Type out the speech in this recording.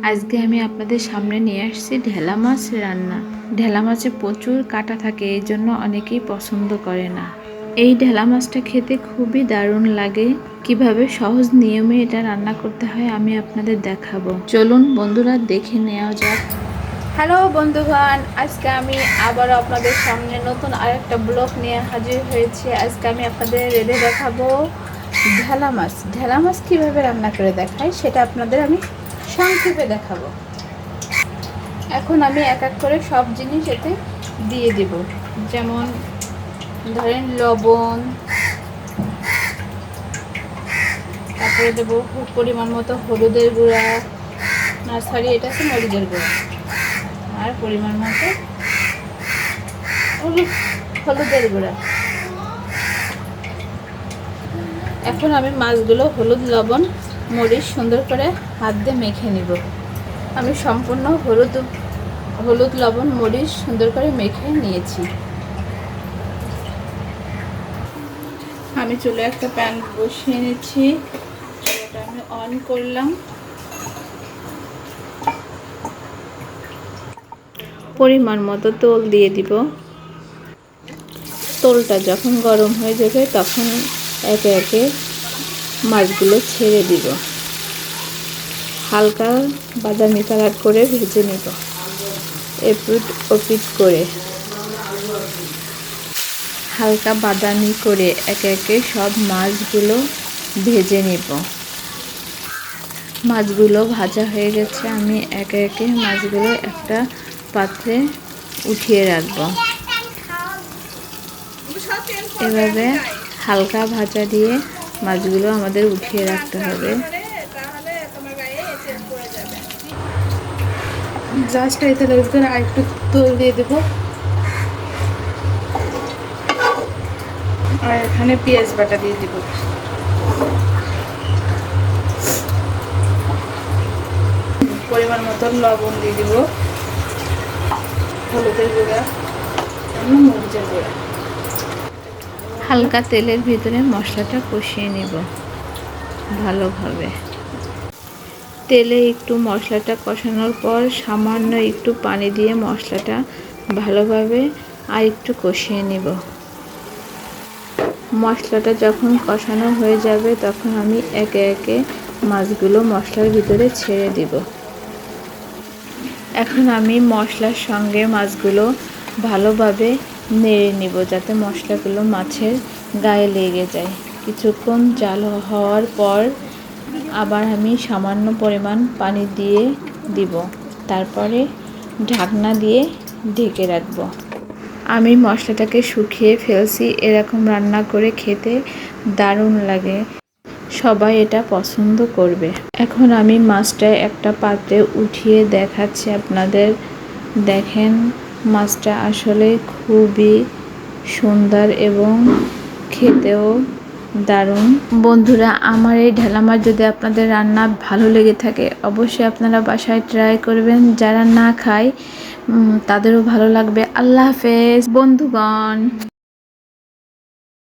আজকে আমি আপনাদের সামনে নিয়ে আসছি ঢেলা মাছ রান্না। ঢেলা মাছে প্রচুর কাঁটা থাকে, এই জন্য অনেকেই পছন্দ করে না। এই ঢেলা মাছটা খেতে খুবই দারুণ লাগে। কিভাবে সহজ নিয়মে এটা রান্না করতে হয় আমি আপনাদের দেখাবো। চলুন বন্ধুরা দেখে নেওয়া যাক। হ্যালো বন্ধুগণ, আজকে আমি আবারও আপনাদের সামনে নতুন আরেকটা ব্লগ নিয়ে হাজির হয়েছি। আজকে আমি আপনাদের রেঁধে দেখাবো ঢেলা মাছ। ঢেলা মাছ কীভাবে রান্না করে দেখাই সেটা আপনাদের আমি সংক্ষেপে দেখাবো। এখন আমি এক এক করে সব জিনিস এতে দিয়ে দেব। যেমন ধরেন লবণ, তারপরে দেবো পরিমাণ মতো হলুদের গুঁড়া, এটা হচ্ছে মরিচের গুঁড়া, আর পরিমাণ মতো হলুদের গুঁড়া। এখন আমি মাছগুলো হলুদ, লবণ, মরিচ সুন্দর করে হাত দিয়ে মেখে নিব। আমি সম্পূর্ণ হলুদ, লবণ, মরিচ সুন্দর করে মেখে নিয়েছি। আমি চুলে একটা প্যান বসিয়ে নিচ্ছি, সেটা আমি অন করলাম। পরিমাণ মতো তেল দিয়ে দিব। তেলটা যখন গরম হয়ে যাবে তখন একে একে মাছগুলো ছেড়ে দিব। হালকা বাদামি কালার করে ভেজে নিব, এপিট ওপিট করে হালকা বাদামি করে একে একে সব মাছগুলো ভেজে নিব। মাছগুলো ভাজা হয়ে গেছে, আমি একে একে মাছগুলো একটা পাত্রে উঠিয়ে রাখব। এভাবে হালকা ভাজা দিয়ে মাছগুলো আমাদের উঠিয়ে রাখতে হবে। জাস্ট এটার ভিতরে আরেকটু তেল দিয়ে দেবো, আর এখানে পেঁয়াজ বাটা দিয়ে দেবো। পরিমাণ মতো লবণ দিয়ে দেবো, হলুদের গুঁড়া, মরিচের গুঁড়া। হালকা তেলের ভিতরে মশলাটা কষিয়ে নেব ভালোভাবে। তেলে একটু মশলাটা কষানোর পর সামান্য একটু পানি দিয়ে মশলাটা ভালোভাবে আর একটু কষিয়ে নেব। মশলাটা যখন কষানো হয়ে যাবে তখন আমি একে একে মাছগুলো মশলার ভিতরে ছেড়ে দিব। এখন আমি মশলার সঙ্গে মাছগুলো ভালোভাবে নেড়ে নিব, যাতে মশলাগুলো মাছের গায়ে লেগে যায়। কিছুক্ষণ জাল হওয়ার পর আবার আমি সামান্য পরিমাণ পানি দিয়ে দিব, তারপরে ঢাকনা দিয়ে ঢেকে রাখব। আমি মশলাটাকে শুকিয়ে ফেলছি। এরকম রান্না করে খেতে দারুণ লাগে, সবাই এটা পছন্দ করবে। এখন আমি মাছটা একটা পাত্রে উঠিয়ে দেখাচ্ছি আপনাদের। দেখেন, মাছটা আসলে খুবই সুন্দর এবং খেতেও দারুণ। বন্ধুরা, আমার এই ঢেলা মাছ যদি আপনাদের রান্না ভালো লেগে থাকে অবশ্যই আপনারা বাসায় ট্রাই করবেন। যারা না খায় তাদেরও ভালো লাগবে। আল্লাহ হাফেজ বন্ধুগণ।